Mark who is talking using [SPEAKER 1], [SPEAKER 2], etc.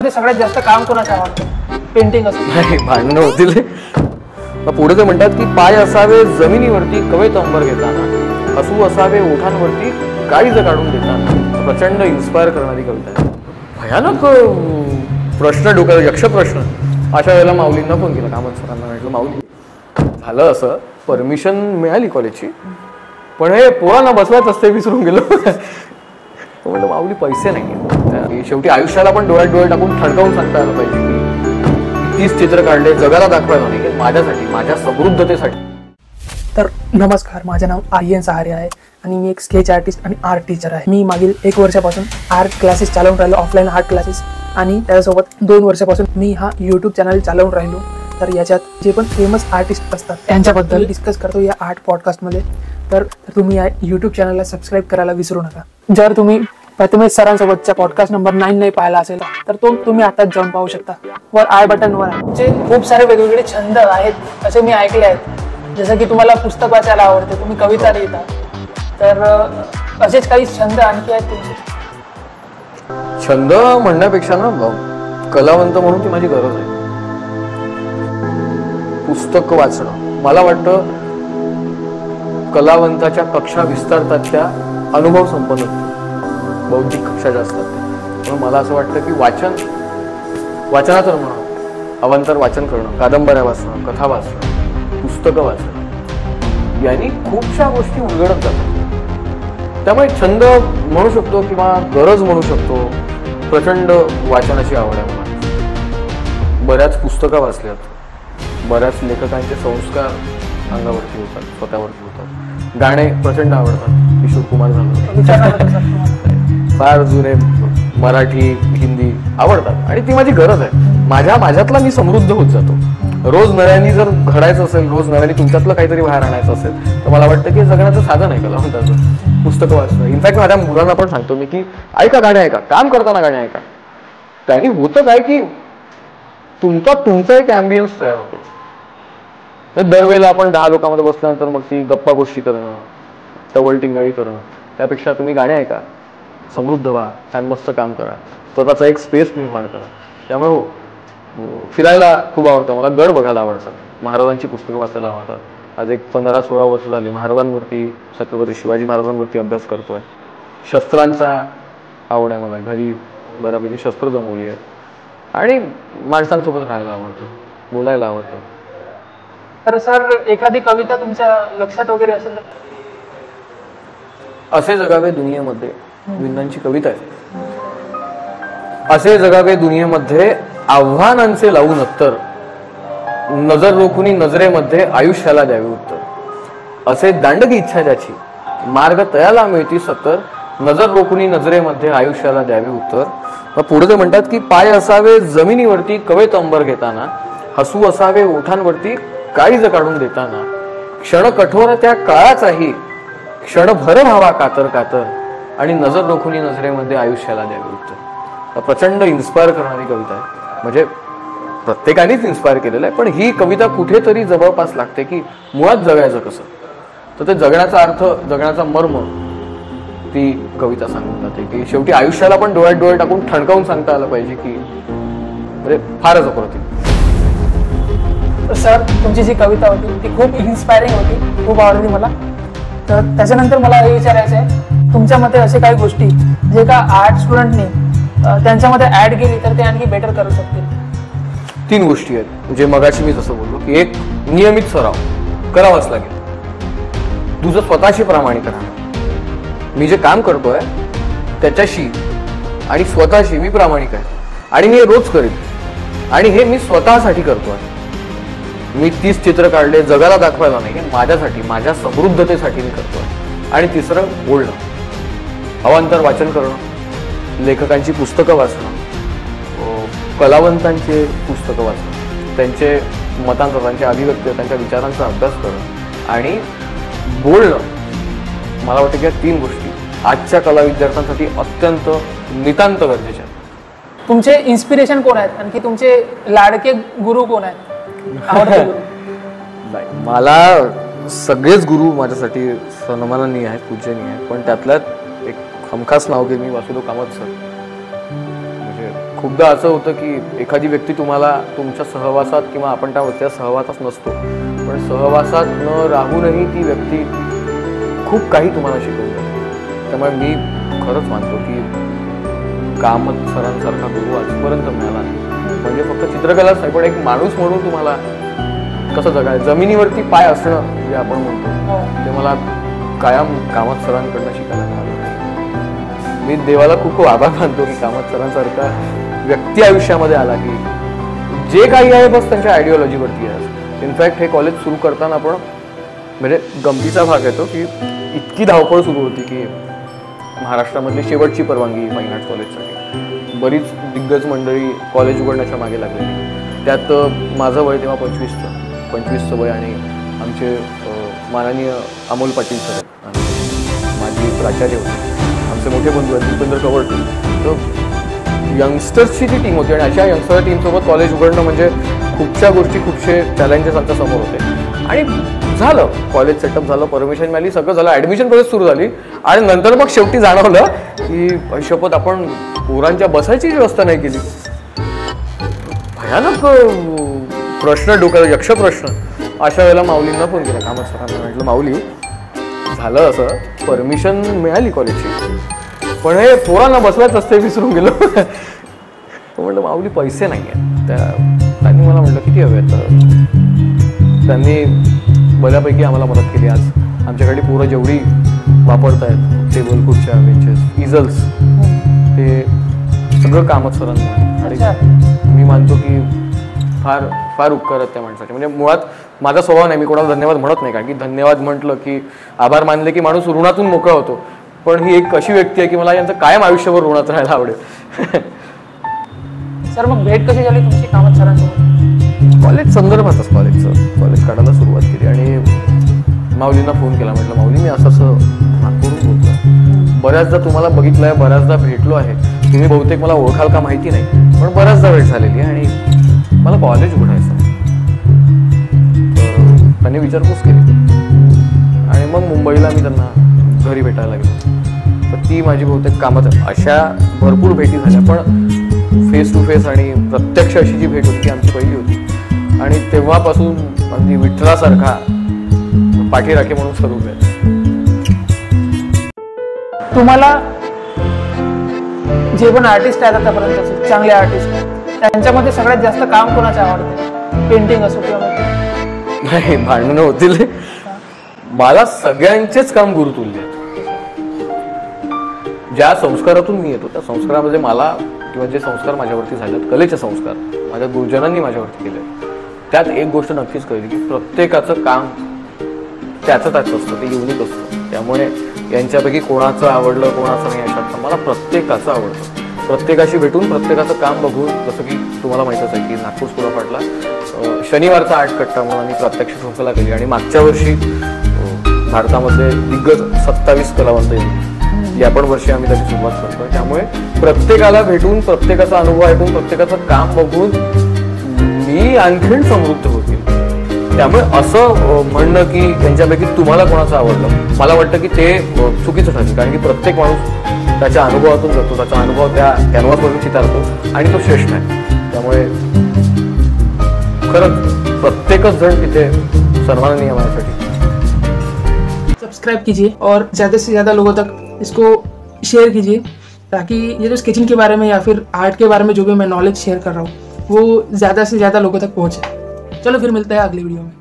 [SPEAKER 1] मध्ये सगळ्यात जास्त काम कोणाचं आवडतं? पेंटिंग असं
[SPEAKER 2] नाही, भांडणं होतील. पुढे ते म्हणतात की पाय असावे जमिनीवरती कवेत अंबर घेताना, हसू असावे ओठांवरती काळीज काढून देताना. प्रचंड इन्स्पायर करणारी कविता आहे. भयानक प्रश्न डोक्यात, यक्ष प्रश्न. अशा वेळेला माऊलींना फोन केला, कामत सरांना म्हटलं, माऊली झालं असं, परमिशन मिळाली कॉलेजची, पण हे पोरांना बसवायच असते, विसरून गेलो. म्हटलं माऊली पैसे नाही. शेवटी आयुष्याला पण डोळ्यात डोळे टाकून ठणकावून सांगता आलं पाहिजे की 30 चित्र काढले, जगाला दाखवायला नाही, माझ्यासाठी, माझ्या समृद्धतेसाठी.
[SPEAKER 1] तर नमस्कार, माझे नाव आर्यन सहारे आहे आणि मी एक स्केच आर्टिस्ट आणि आर्ट टीचर आहे. मी मागील 1 वर्षापासून आर्ट क्लासेस चालवून राहिलो, ऑफलाईन आर्ट क्लासेस, आणि त्याच्यासोबत 2 वर्षापासून मी हा यूट्यूब चॅनल चालवून राहिलो. तर याच्यात जे पण फेमस आर्टिस्ट असतात त्यांच्याबद्दल डिस्कस करतो या आर्ट पॉडकास्टमध्ये. तर तुम्ही या यूट्यूब चॅनलला सबस्क्राईब करायला विसरू नका. जर तुम्ही प्रथमेश सरांसोबतचा पॉडकास्ट नंबर 9 नाही पाहिला असेल तर तो तुम्ही आताच जाऊन पाहू शकता. वर आय बटनवर आहे. जे खूप सारे वेगवेगळे छंद आहेत असे मी ऐकले आहेत. जसं की तुम्हाला पुस्तक वाचायला आवडते, तुम्ही कविता लिहिता, तर असेच काही छंद आणखी आहेत तुमचे?
[SPEAKER 2] छंद म्हणण्यापेक्षा ना, कलावंत म्हणून ती माझी गरज आहे. पुस्तक वाचणं, मला वाटतं कलावंताच्या कक्षा विस्तारतात त्या अनुभव संपन्न बौद्धिक कक्षा ज्या असतात. म्हणून मला असं वाटतं की वाचनाचं म्हणा, अवांतर वाचन करणं, कादंबऱ्या वाचणं, कथा वाचणं, पुस्तकं वाचणं, यांनी खूपशा गोष्टी उलगडत जातात. त्यामुळे छंद म्हणू शकतो किंवा गरज म्हणू शकतो. प्रचंड वाचनाची आवड आहे मला. बऱ्याच पुस्तकं वाचल्यात, बऱ्याच लेखकांचे संस्कार अंगावरती होतात, स्वतःवरती होतात. गाणे प्रचंड आवडतात. किशोर कुमार झालं, फार जुने मराठी, हिंदी आवडतात आणि ती माझी गरज आहे. माझ्यातला मी समृद्ध होत जातो. रोज नव्याने जर घडायचं असेल, रोज नव्याने तुमच्यातलं काहीतरी बाहेर आणायचं असेल, तर मला वाटतं की जगण्याचं साधन आहे कलावंताचं पुस्तकं वाचणं. इनफॅक्ट माझ्या मुलांना पण सांगतो मी की ऐका गाणे, ऐका, काम करताना गाणे ऐका. त्यांनी होतं काय की तुमचा एक ॲम्बियन्स तयार होतो. दरवेळेला आपण 10 लोकांमध्ये बसल्यानंतर मग ती गप्पा गोष्टी करणं, टवल टिंगाळी करणं, त्यापेक्षा तुम्ही गाणे ऐका, समृद्ध व्हा, छान मस्त काम करा, स्वतःचा एक स्पेस निर्माण करा. त्यामुळे फिरायला खूप आवडतं मला, गड बघायला आवडतात, महाराजांची पुस्तकं वाचायला आवडतात. आज एक 15-16 वर्ष झाली महाराजांवरती, छत्रपती शिवाजी महाराजांवरती अभ्यास करतोय. शस्त्रांचा आवड आहे मला, घरी बऱ्यापैकी शस्त्र जमवली आहे आणि माणसांसोबत राहायला आवडतं, बोलायला आवडतं.
[SPEAKER 1] तर सर, एखादी कविता तुमच्या लक्षात वगैरे असेल तर?
[SPEAKER 2] असे जगावे दुनियेमध्ये, विंदांची कविता आहे. असे जगावे दुनियेमध्ये आव्हानांचे लावून उत्तर, नजर रोखुनी नजरेमध्ये आयुष्याला द्यावे उत्तर. असे दांडगी इच्छा ज्याची, मार्ग तयाला मिळती सत्तर, नजर रोखुनी नजरेमध्ये आयुष्याला द्यावे उत्तर. मग पुढे ते म्हणतात की पाय असावे जमिनीवरती कवेत अंबर घेताना, हसू असावे ओठांवरती काळीज काढून देताना, क्षण कठोर त्या काळाचाही क्षणभर व्हावा कातर कातर, आणि नजर रोखुनी नजरेमध्ये आयुष्याला द्यावे उत्तर. प्रचंड इन्स्पायर करणारी कविता आहे. म्हणजे प्रत्येकानेच इन्स्पायर केलेलं आहे, पण ही कविता कुठेतरी जवळपास लागते की मुळात जगायचं कसं, तर ते जगण्याचा अर्थ, जगण्याचा मर्म ती कविता सांगून जाते. की शेवटी आयुष्याला पण डोळ्यात डोळे टाकून ठणकावून सांगता आलं पाहिजे की म्हणजे फारच अप्रतिम.
[SPEAKER 1] सर, तुमची जी कविता होती ती खूप इन्स्पायरिंग होती, खूप आवडली मला. तर त्याच्यानंतर मला हे विचारायचं आहे, तुमच्या मते असे काही गोष्टी जे का आर्ट स्टुडंटने त्यांच्यामध्ये ऍड केली तर ते आणखी बेटर करू शकतील?
[SPEAKER 2] 3 गोष्टी आहेत जे मगाशी मी जसं बोललो की एक, नियमित सराव करावाच लागेल. तुझं स्वतःशी प्रामाणिक राहणं. मी जे काम करतोय त्याच्याशी आणि स्वतःशी मी प्रामाणिक आहे आणि मी हे रोज करेन आणि हे मी स्वतःसाठी करतोय. मी 30 चित्र काढले, जगाला दाखवायला नाही, माझ्यासाठी, माझ्या समृद्धतेसाठी मी करतोय. आणि तिसरं, बोलणं, अवांतर वाचन करणं, लेखकांची पुस्तकं वाचणं, कलावंतांचे पुस्तकं वाचणं, त्यांचे मतांचा, त्यांच्या अभिव्यक्ती, त्यांच्या विचारांचा अभ्यास करणं आणि बोलणं. मला वाटतं की या 3 गोष्टी आजच्या कला विद्यार्थ्यांसाठी अत्यंत नितांत गरजेच्या आहेत.
[SPEAKER 1] तुमचे इन्स्पिरेशन कोण आहेत, आणखी तुमचे लाडके गुरु कोण आहेत?
[SPEAKER 2] नाही, मला सगळेच गुरु माझ्यासाठी सन्माननीय आहेत, पूजनीय आहेत, पण त्यातल्यात एक हमखास नाव घे मी, वासुदेव कामत सर. म्हणजे खूपदा असं होतं की एखादी व्यक्ती तुम्हाला तुमच्या सहवासात किंवा आपण त्या सहवासात नसतो, पण सहवासात न राहूनही ती व्यक्ती खूप काही तुम्हाला शिकवून जाते. त्यामुळे मी खरंच मानतो की कामत सरांसारखा गुरु आजपर्यंत मिळाला नाही. म्हणजे फक्त चित्रकलाच नाही, पण एक माणूस म्हणून तुम्हाला कसं जगायचं, जमिनीवरती पाय असणं जे आपण म्हणतो ते मला कायम कामत सरांकडनं शिकायला मिळालं. मी देवाला खूप खूप आभार मानतो की कामत सरांसारखा व्यक्ती आयुष्यामध्ये आला की जे काही आहे बस त्यांच्या आयडिओलॉजीवरती आहे. इनफॅक्ट हे कॉलेज सुरू करताना पण म्हणजे गमतीचा भाग येतो की इतकी धावपळ सुरू होती की महाराष्ट्रामधली शेवटची परवानगी फाईन आर्ट्स कॉलेजसाठी. बरीच दिग्गज मंडळी कॉलेज उघडण्याच्या मागे लागलेली. त्यात माझं वय तेव्हा 25चं वय आणि आमचे माननीय अमोल पाटील सर आणि माझी प्राचार्य होते, आमचे मोठे बंधू आहेत भूपेंद्र कवरटे. तर यंगस्टर्सची ती टीम होती आणि अशा यंगस्टर टीमसोबत कॉलेज उघडणं म्हणजे खूपशा गोष्टी, खूपशे चॅलेंजेस आमच्या समोर होते. आणि झालं, कॉलेज सेटअप झालं, परमिशन मिळाली, सगळं झालं, ॲडमिशन प्रोसेस सुरू झाली. आणि नंतर मग शेवटी जाणवलं की शपथ आपण पोरांच्या बसायची व्यवस्था नाही केली. भयानक प्रश्न डोक्याला, यक्ष प्रश्न. अशा वेळेला माऊलींना फोन केला, कामत सरांना. म्हटलं माऊली झालं असं, परमिशन मिळाली कॉलेजची, पण हे पोरांना बसवायच असते, विसरून गेलो. म्हटलं माऊली पैसे नाही आहेत. त्यांनी मला म्हटलं किती हवे. तर त्यांनी बऱ्यापैकी आम्हाला मदत केली. आज आमच्याकडे पोरं जेवढी वापरत आहेत, टेबल खुर्च्या, बेंचेस, इझल्स, ते सगळं कामत सरांमुळे. आणि मी मानतो की फार फार उपकार आहेत त्या माणसाचे. म्हणजे मुळात माझा स्वभाव नाही, मी कोणाला धन्यवाद म्हणत नाही, कारण की धन्यवाद म्हटलं की आभार मानले की माणूस ऋणातून मोकळा होतो. पण ही एक अशी व्यक्ती आहे की मला यांचं कायम आयुष्यभर ऋणात राहायला आवडेल.
[SPEAKER 1] सर मग भेट कशी झाली तुमची कामत सरांसोबत?
[SPEAKER 2] कॉलेज संदर्भातच कॉलेज काढायला सुरुवात केली आणि माऊलींना फोन केला. म्हटलं माऊली मी असं नागपूरून बोलतोय, बऱ्याचदा तुम्हाला बघितलंय, बऱ्याचदा भेटलो आहे, तुम्ही बहुतेक मला ओळखाल का माहिती नाही, पण बऱ्याचदा भेट झालेली आहे आणि मला कॉलेज उघडायचं. तर त्यांनी विचारपूस केली आणि मग मुंबईला मी त्यांना घरी भेटायला गेलो. तर ती माझी बहुतेक कामात. अशा भरपूर भेटी झाल्या, पण फेस टू फेस आणि प्रत्यक्ष अशी जी भेट होती ती आमची पहिली होती. आणि तेव्हापासून अगदी विठ्ठलासारखा पाठीराखे म्हणून स्वरूप आहे.
[SPEAKER 1] तुम्हाला जे पण आर्टिस्ट आहेत आतापर्यंत चांगले आर्टिस्ट, त्यांच्यामध्ये सगळ्यात जास्त काम कोणाचं आवडतं? पेंटिंग असो किंवा
[SPEAKER 2] नाही, भांडणं होतील. मला सगळ्यांचेच काम गुरुतुल्य. ज्या संस्कारातून मी येतो त्या संस्कारामध्ये मला किंवा जे संस्कार माझ्यावरती झालेत, कलेचे संस्कार माझ्या गुरुजनांनी माझ्यावरती केले, त्यात एक गोष्ट नक्कीच कळली की प्रत्येकाचं काम त्याचं असतं, ते युनिक असतं. त्यामुळे यांच्यापैकी कोणाचं आवडलं कोणाचं नाही याच्यात मला प्रत्येकाचं आवडतं. प्रत्येकाशी भेटून प्रत्येकाचं काम बघून, जसं की तुम्हाला माहीतच आहे की नागपूर स्कूल ऑफ आर्टला शनिवारचा आर्ट कट्टा म्हणून आम्ही प्रात्यक्षिक शृंखला केली आणि मागच्या वर्षी भारतामध्ये दिग्गज 27 कलावंत येईल, या पण वर्षी आम्ही त्याची सुरुवात करतोय. त्यामुळे प्रत्येकाला भेटून, प्रत्येकाचा अनुभव ऐकून, प्रत्येकाचं काम बघून मी आणखीन समृद्ध होतील. त्यामुळे असं म्हणणं की त्यांच्यापैकी तुम्हाला कोणाचं आवडलं, मला वाटतं की ते चुकीचं ठरेल. कारण की प्रत्येक माणूस त्याच्या अनुभवातून जातो, त्याचा अनुभव त्या कॅनव्हासवरून चितारतो आणि तो श्रेष्ठ आहे. त्यामुळे खरंच प्रत्येकच जण तिथे सन्माननीय माझ्यासाठी.
[SPEAKER 1] सब्सक्राइब कीजिए और ज़्यादा से ज़्यादा लोगों तक इसको शेयर कीजिए, ताकि ये जो स्केचिंग के बारे में या फिर आर्ट के बारे में जो भी मैं नॉलेज शेयर कर रहा हूँ वो ज़्यादा से ज़्यादा लोगों तक पहुँचे. चलो फिर मिलता है अगली वीडियो में.